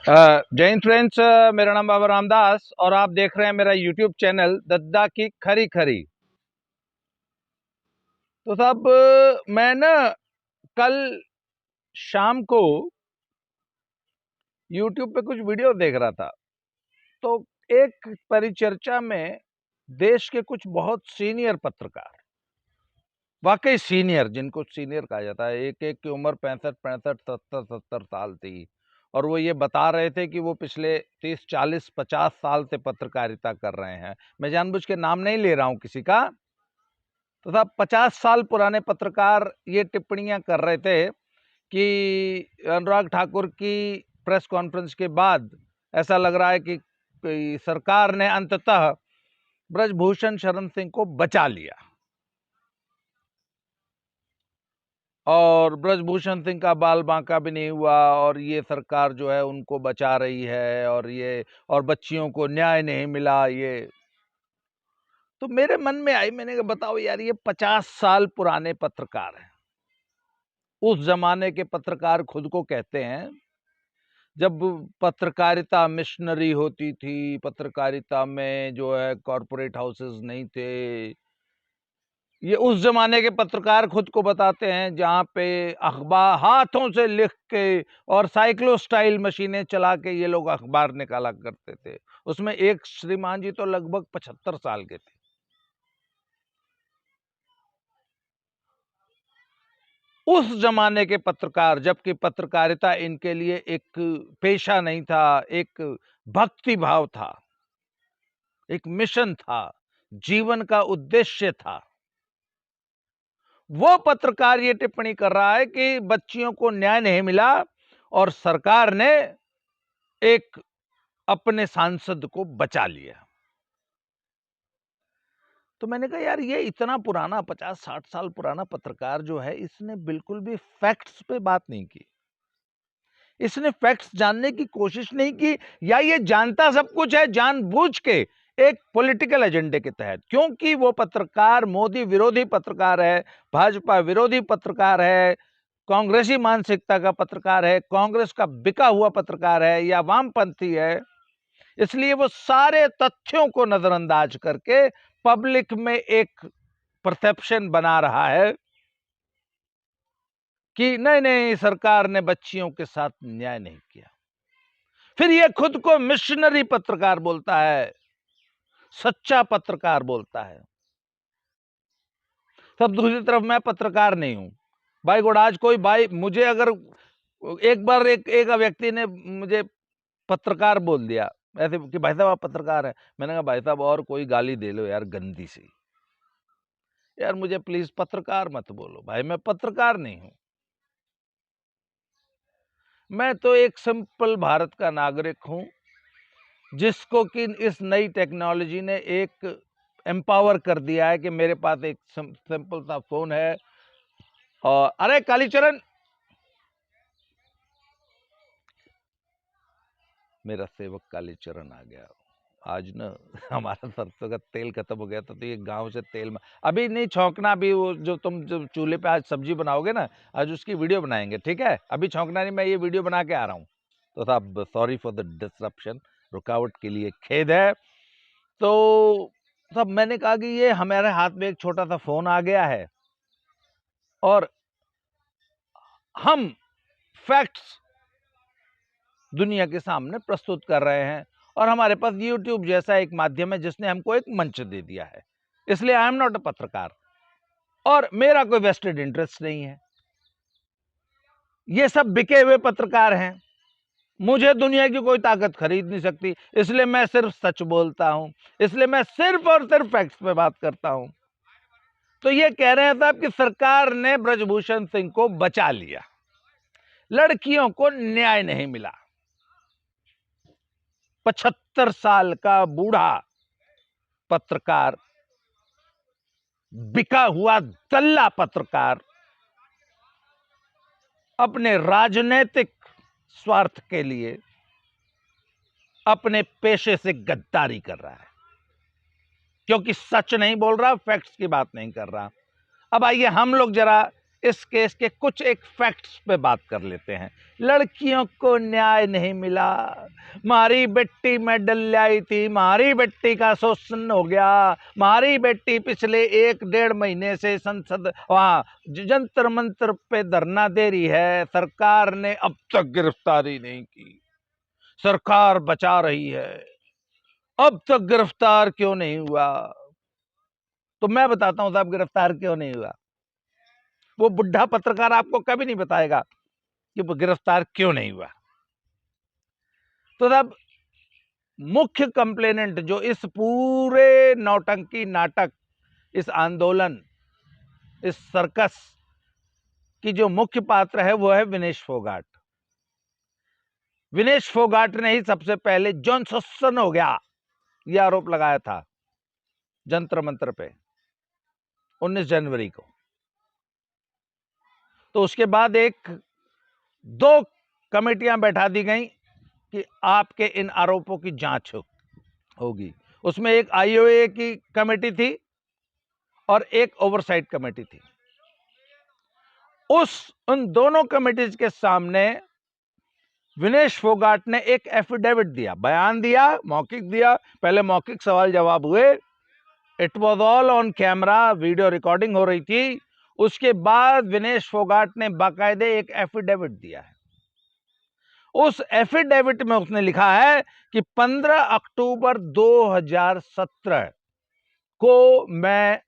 जय हिंद फ्रेंड्स। मेरा नाम बाबा रामदास और आप देख रहे हैं मेरा यूट्यूब चैनल दद्दा की खरी खरी। तो साहब, मैं ना कल शाम को यूट्यूब पे कुछ वीडियो देख रहा था। तो एक परिचर्चा में देश के कुछ बहुत सीनियर पत्रकार, वाकई सीनियर, जिनको सीनियर कहा जाता है, एक एक की उम्र 65 70 साल थी, और वो ये बता रहे थे कि वो पिछले 30 40 50 साल से पत्रकारिता कर रहे हैं। मैं जानबूझ के नाम नहीं ले रहा हूं किसी का। तो साहब, 50 साल पुराने पत्रकार ये टिप्पणियां कर रहे थे कि अनुराग ठाकुर की प्रेस कॉन्फ्रेंस के बाद ऐसा लग रहा है कि सरकार ने अंततः ब्रजभूषण शरण सिंह को बचा लिया और ब्रजभूषण सिंह का बाल बांका भी नहीं हुआ, और ये सरकार जो है उनको बचा रही है, और बच्चियों को न्याय नहीं मिला। ये तो मेरे मन में आई, मैंने कहा बताओ यार, ये 50 साल पुराने पत्रकार हैं। उस जमाने के पत्रकार खुद को कहते हैं, जब पत्रकारिता मिशनरी होती थी, पत्रकारिता में जो है कॉरपोरेट हाउसेस नहीं थे। ये उस जमाने के पत्रकार खुद को बताते हैं जहां पे अखबार हाथों से लिख के और साइक्लो स्टाइल मशीनें चला के ये लोग अखबार निकाला करते थे। उसमें एक श्रीमान जी तो लगभग 75 साल के थे। उस जमाने के पत्रकार, जबकि पत्रकारिता इनके लिए एक पेशा नहीं था, एक भक्ति भाव था, एक मिशन था, जीवन का उद्देश्य था। वो पत्रकार ये टिप्पणी कर रहा है कि बच्चियों को न्याय नहीं मिला और सरकार ने एक अपने सांसद को बचा लिया। तो मैंने कहा यार, ये इतना पुराना 50-60 साल पुराना पत्रकार जो है, इसने बिल्कुल भी फैक्ट्स पे बात नहीं की। इसने फैक्ट्स जानने की कोशिश नहीं की, या ये जानता सब कुछ है जानबूझ के एक पॉलिटिकल एजेंडे के तहत। क्योंकि वो पत्रकार मोदी विरोधी पत्रकार है, भाजपा विरोधी पत्रकार है, कांग्रेसी मानसिकता का पत्रकार है, कांग्रेस का बिका हुआ पत्रकार है या वामपंथी है। इसलिए वो सारे तथ्यों को नजरअंदाज करके पब्लिक में एक परसेप्शन बना रहा है कि नहीं नहीं, सरकार ने बच्चियों के साथ न्याय नहीं किया। फिर ये खुद को मिशनरी पत्रकार बोलता है, सच्चा पत्रकार बोलता है। सब दूसरी तरफ मैं पत्रकार नहीं हूं भाई गुड। आज कोई भाई मुझे अगर एक बार एक व्यक्ति ने मुझे पत्रकार बोल दिया ऐसे कि भाई साहब आप पत्रकार हैं, मैंने कहा भाई साहब और कोई गाली दे लो यार गंदी सी, यार मुझे प्लीज पत्रकार मत बोलो भाई, मैं पत्रकार नहीं हूं। मैं तो एक सिंपल भारत का नागरिक हूं, जिसको कि इस नई टेक्नोलॉजी ने एक एम्पावर कर दिया है कि मेरे पास एक सिंपल सा फोन है। और अरे कालीचरण, मेरा सेवक कालीचरण आ गया। आज ना हमारा सरसों का तेल खत्म हो गया था, तो ये गांव से तेल में अभी नहीं छौंकना। अभी वो जो तुम जो चूल्हे पे आज सब्जी बनाओगे ना, आज उसकी वीडियो बनाएंगे, ठीक है? अभी छौंकना नहीं, मैं ये वीडियो बना के आ रहा हूँ। तो साहब सॉरी फॉर द डिसरप्शन, रुकावट के लिए खेद है। तो तब मैंने कहा कि ये हमारे हाथ में एक छोटा सा फोन आ गया है और हम फैक्ट्स दुनिया के सामने प्रस्तुत कर रहे हैं, और हमारे पास यूट्यूब जैसा एक माध्यम है जिसने हमको एक मंच दे दिया है। इसलिए आई एम नॉट अ पत्रकार, और मेरा कोई वेस्टेड इंटरेस्ट नहीं है। ये सब बिके हुए पत्रकार हैं, मुझे दुनिया की कोई ताकत खरीद नहीं सकती। इसलिए मैं सिर्फ सच बोलता हूं, इसलिए मैं सिर्फ और सिर्फ फैक्ट्स पे बात करता हूं। तो ये कह रहे हैं साहब कि सरकार ने ब्रजभूषण सिंह को बचा लिया, लड़कियों को न्याय नहीं मिला। 75 साल का बूढ़ा पत्रकार, बिका हुआ दल्ला पत्रकार, अपने राजनीतिक स्वार्थ के लिए अपने पेशे से गद्दारी कर रहा है, क्योंकि सच नहीं बोल रहा, फैक्ट्स की बात नहीं कर रहा। अब आइए हम लोग जरा इस केस के कुछ एक फैक्ट्स पे बात कर लेते हैं। लड़कियों को न्याय नहीं मिला, मारी बेटी मेडल लाई थी, मारी बेटी का शोषण हो गया, मारी बेटी पिछले 1-1.5 महीने से संसद वहां जंतर मंतर पे धरना दे रही है, सरकार ने अब तक गिरफ्तारी नहीं की, सरकार बचा रही है, अब तक गिरफ्तार क्यों नहीं हुआ? तो मैं बताता हूं साहब गिरफ्तार क्यों नहीं हुआ। वो बुढ़ा पत्रकार आपको कभी नहीं बताएगा कि वो गिरफ्तार क्यों नहीं हुआ। तो साहब मुख्य कंप्लेनेंट जो इस पूरे नौटंकी नाटक, इस आंदोलन, इस सर्कस की जो मुख्य पात्र है वो है विनेश फोगाट। विनेश फोगाट ने ही सबसे पहले जॉन शोषण हो गया यह आरोप लगाया था जंतर मंतर पे 19 जनवरी को। तो उसके बाद 2 कमेटियां बैठा दी गई कि आपके इन आरोपों की जांच होगी। उसमें एक आईओए की कमेटी थी और एक ओवरसाइट कमेटी थी। उन दोनों कमेटीज के सामने विनेश फोगाट ने एक एफिडेविट दिया, बयान दिया, मौखिक दिया। पहले मौखिक सवाल जवाब हुए, it was all on camera, video recording हो रही थी। उसके बाद विनेश फोगाट ने बाकायदे एक एफिडेविट दिया है। उस एफिडेविट में उसने लिखा है कि 15 अक्टूबर 2017 को मैं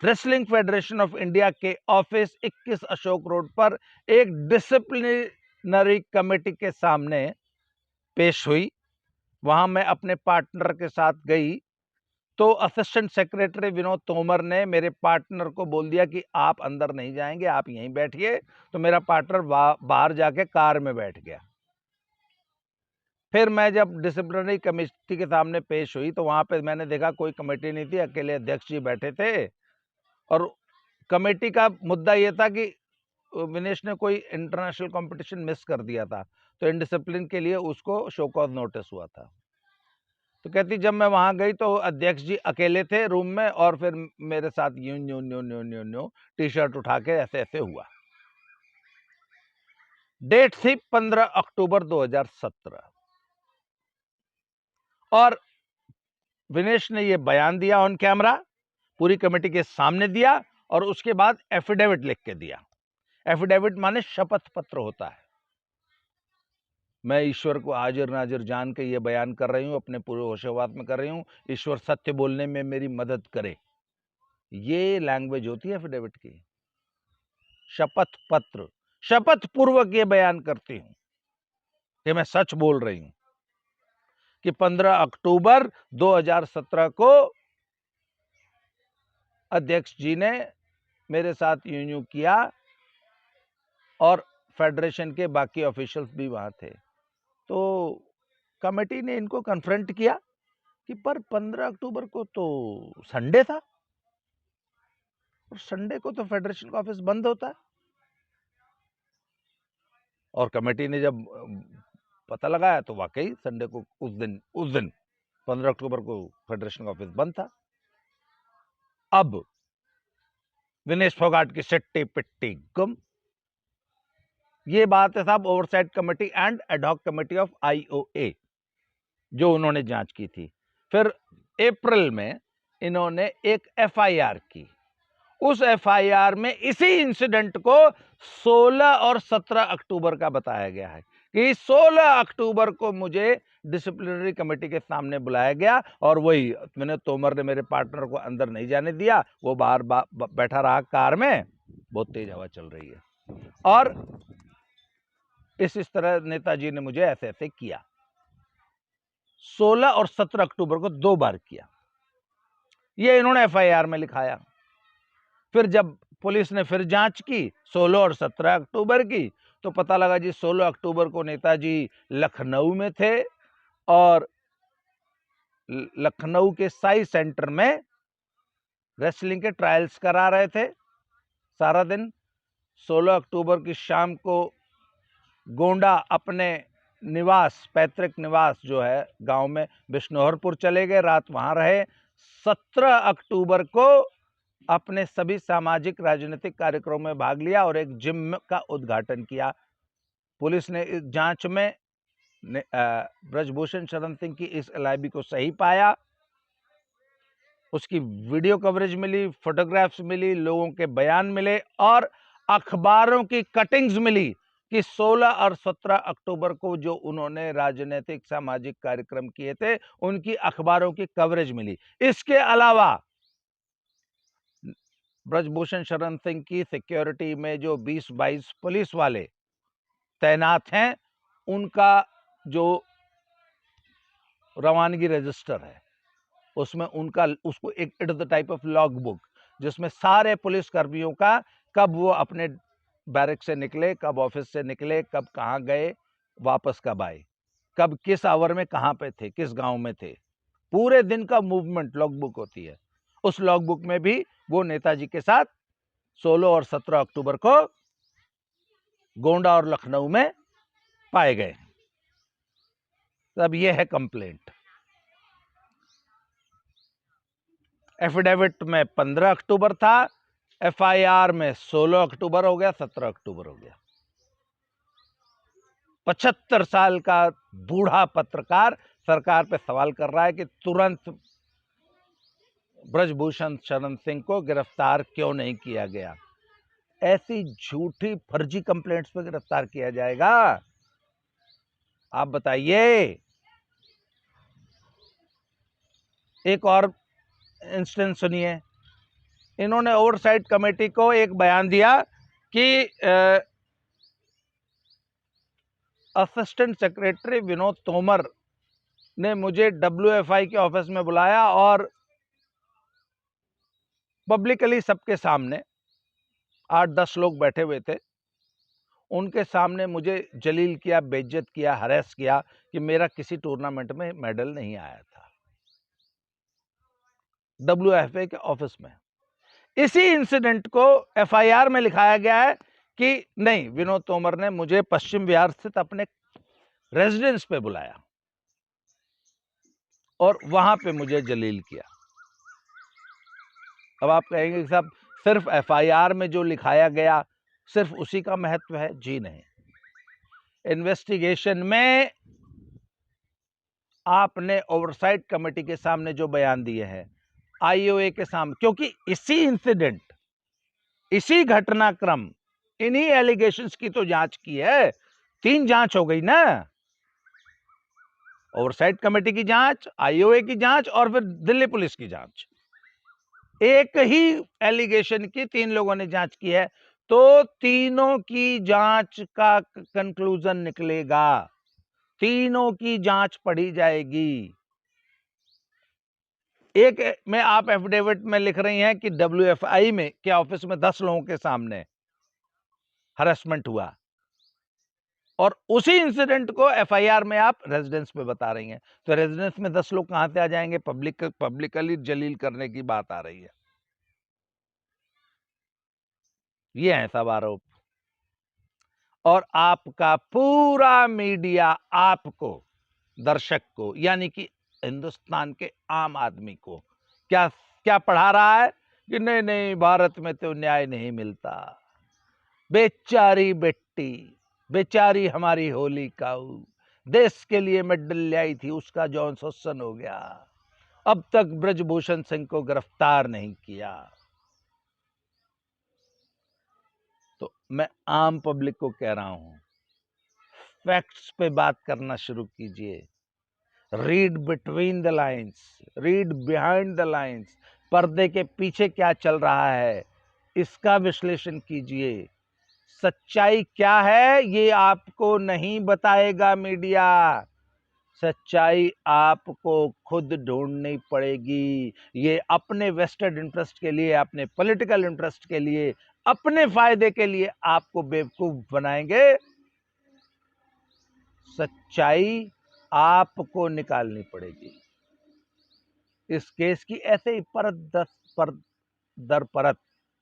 रेसलिंग फेडरेशन ऑफ इंडिया के ऑफिस 21 अशोक रोड पर एक डिसिप्लिनरी कमेटी के सामने पेश हुई। वहां मैं अपने पार्टनर के साथ गई तो असिस्टेंट सेक्रेटरी विनोद तोमर ने मेरे पार्टनर को बोल दिया कि आप अंदर नहीं जाएंगे, आप यहीं बैठिए। तो मेरा पार्टनर बाहर जाके कार में बैठ गया। फिर मैं जब डिसिप्लिनरी कमेटी के सामने पेश हुई तो वहां पे मैंने देखा कोई कमेटी नहीं थी, अकेले अध्यक्ष जी बैठे थे। और कमेटी का मुद्दा यह था कि विनेश ने कोई इंटरनेशनल कंपटीशन मिस कर दिया था, तो इनडिसिप्लिन के लिए उसको शो कॉज नोटिस हुआ था। तो कहती जब मैं वहां गई तो अध्यक्ष जी अकेले थे रूम में और फिर मेरे साथ यूं यूं यूं यूं यूं यूं टी शर्ट उठा के ऐसे ऐसे हुआ। डेट थी 15 अक्टूबर 2017 और विनेश ने यह बयान दिया ऑन कैमरा, पूरी कमेटी के सामने दिया और उसके बाद एफिडेविट लिख के दिया। एफिडेविट माने शपथ पत्र होता है। मैं ईश्वर को हाजिर नाजिर जान के ये बयान कर रही हूं, अपने पूरे होशोवास में कर रही हूं, ईश्वर सत्य बोलने में मेरी मदद करे। ये लैंग्वेज होती है एफिडेविट की। शपथ पत्र, शपथ पूर्वक ये बयान करती हूं कि मैं सच बोल रही हूं कि 15 अक्टूबर 2017 को अध्यक्ष जी ने मेरे साथ यूं यूं किया और फेडरेशन के बाकी ऑफिशियल्स भी वहां थे। तो कमेटी ने इनको कन्फ्रंट किया कि पर 15 अक्टूबर को तो संडे था और संडे को तो फेडरेशन का ऑफिस बंद होता है। और कमेटी ने जब पता लगाया तो वाकई संडे को उस दिन 15 अक्टूबर को फेडरेशन का ऑफिस बंद था। अब विनेश फोगाट की सिट्टी पिट्टी गुम। ये बात है साहब oversight committee and ad hoc committee of IOA जो उन्होंने जांच की थी। फिर अप्रैल में इन्होंने एक एफआईआर की। उस एफआईआर में इसी इंसिडेंट को 16 और 17 अक्टूबर का बताया गया है कि 16 अक्टूबर को मुझे डिसिप्लिनरी कमेटी के सामने बुलाया गया और वही मैंने तोमर ने मेरे पार्टनर को अंदर नहीं जाने दिया, वो बाहर बैठा रहा कार में, बहुत तेज हवा चल रही है और इस तरह नेताजी ने मुझे ऐसे ऐसे किया। 16 और 17 अक्टूबर को 2 बार किया। ये इन्होंने एफआईआर में लिखाया। फिर जब पुलिस ने फिर जांच की 16 और 17 अक्टूबर की तो पता लगा जी 16 अक्टूबर को नेताजी लखनऊ में थे और लखनऊ के साई सेंटर में रेसलिंग के ट्रायल्स करा रहे थे सारा दिन। 16 अक्टूबर की शाम को गोंडा अपने निवास, पैतृक निवास जो है गांव में बिश्नोहरपुर चले गए, रात वहां रहे। 17 अक्टूबर को अपने सभी सामाजिक राजनीतिक कार्यक्रमों में भाग लिया और एक जिम का उद्घाटन किया। पुलिस ने इस जांच में ब्रजभूषण शरण सिंह की इस एलआईबी को सही पाया। उसकी वीडियो कवरेज मिली, फोटोग्राफ्स मिली, लोगों के बयान मिले और अखबारों की कटिंग्स मिली कि 16 और 17 अक्टूबर को जो उन्होंने राजनीतिक सामाजिक कार्यक्रम किए थे उनकी अखबारों की कवरेज मिली। इसके अलावा ब्रजभूषण शरण सिंह की सिक्योरिटी में जो 20-22 पुलिस वाले तैनात हैं उनका जो रवानगी रजिस्टर है उसमें उनका उसको एक it is the type of log book जिसमें सारे पुलिस कर्मियों का कब वो अपने बैरक से निकले, कब ऑफिस से निकले, कब कहाँ गए, वापस कब आए, कब किस आवर में कहाँ पे थे, किस गांव में थे, पूरे दिन का मूवमेंट लॉग बुक होती है। उस लॉग बुक में भी वो नेताजी के साथ 16 और 17 अक्टूबर को गोंडा और लखनऊ में पाए गए। तब ये है कंप्लेंट। एफिडेविट में 15 अक्टूबर था, एफआईआर में 16 अक्टूबर हो गया, 17 अक्टूबर हो गया। 75 साल का बूढ़ा पत्रकार सरकार पे सवाल कर रहा है कि तुरंत ब्रजभूषण शरण सिंह को गिरफ्तार क्यों नहीं किया गया। ऐसी झूठी फर्जी कंप्लेंट्स पे गिरफ्तार किया जाएगा? आप बताइए। एक और इंस्टेंस सुनिए। इन्होंने ओवरसाइट कमेटी को एक बयान दिया कि असिस्टेंट सेक्रेटरी विनोद तोमर ने मुझे डब्ल्यूएफआई के ऑफिस में बुलाया और पब्लिकली सबके सामने 8-10 लोग बैठे हुए थे, उनके सामने मुझे जलील किया, बेइज्जत किया, हरेस किया कि मेरा किसी टूर्नामेंट में मेडल नहीं आया था डब्ल्यूएफए के ऑफिस में। इसी इंसिडेंट को एफआईआर में लिखाया गया है कि नहीं, विनोद तोमर ने मुझे पश्चिम बिहार स्थित अपने रेजिडेंस पे बुलाया और वहां पे मुझे जलील किया। अब आप कहेंगे कि साहब सिर्फ एफआईआर में जो लिखाया गया सिर्फ उसी का महत्व है? जी नहीं। इन्वेस्टिगेशन में आपने ओवरसाइट कमेटी के सामने जो बयान दिए हैं, आईओए के सामने, क्योंकि इसी इंसिडेंट, इसी घटनाक्रम, इन्हीं एलिगेशंस की तो जांच की है। 3 जांच हो गई ना, ओवरसाइट कमेटी की जांच, आईओए की जांच और फिर दिल्ली पुलिस की जांच। एक ही एलिगेशन की 3 लोगों ने जांच की है, तो तीनों की जांच का कंक्लूजन निकलेगा, तीनों की जांच पढ़ी जाएगी। एक में आप एफिडेविट में लिख रही हैं कि डब्ल्यूएफआई में के ऑफिस में 10 लोगों के सामने हरासमेंट हुआ और उसी इंसिडेंट को एफआईआर में आप रेजिडेंस पे बता रही हैं, तो रेजिडेंस में 10 लोग कहां से आ जाएंगे? पब्लिकली जलील करने की बात आ रही है। ये है सब आरोप और आपका पूरा मीडिया आपको, दर्शक को, यानी कि हिंदुस्तान के आम आदमी को क्या क्या पढ़ा रहा है कि नहीं नहीं भारत में तो न्याय नहीं मिलता, बेचारी बेटी, बेचारी हमारी होली काऊ, देश के लिए मेडल लाई थी, उसका जौन शोषण हो गया, अब तक ब्रजभूषण सिंह को गिरफ्तार नहीं किया। तो मैं आम पब्लिक को कह रहा हूं, फैक्ट्स पे बात करना शुरू कीजिए। Read between the lines, read behind the lines, पर्दे के पीछे क्या चल रहा है इसका विश्लेषण कीजिए। सच्चाई क्या है ये आपको नहीं बताएगा मीडिया, सच्चाई आपको खुद ढूंढनी पड़ेगी। ये अपने वेस्टेड इंटरेस्ट के लिए, अपने पॉलिटिकल इंटरेस्ट के लिए, अपने फायदे के लिए आपको बेवकूफ बनाएंगे। सच्चाई आपको निकालनी पड़ेगी। इस केस की ऐसे ही परत दर परत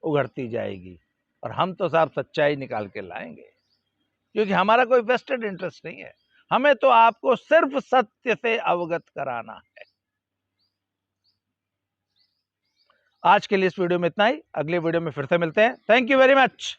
उघड़ती जाएगी और हम तो साहब सच्चाई निकाल के लाएंगे, क्योंकि हमारा कोई वेस्टेड इंटरेस्ट नहीं है। हमें तो आपको सिर्फ सत्य से अवगत कराना है। आज के लिए इस वीडियो में इतना ही, अगले वीडियो में फिर से मिलते हैं। Thank you very much.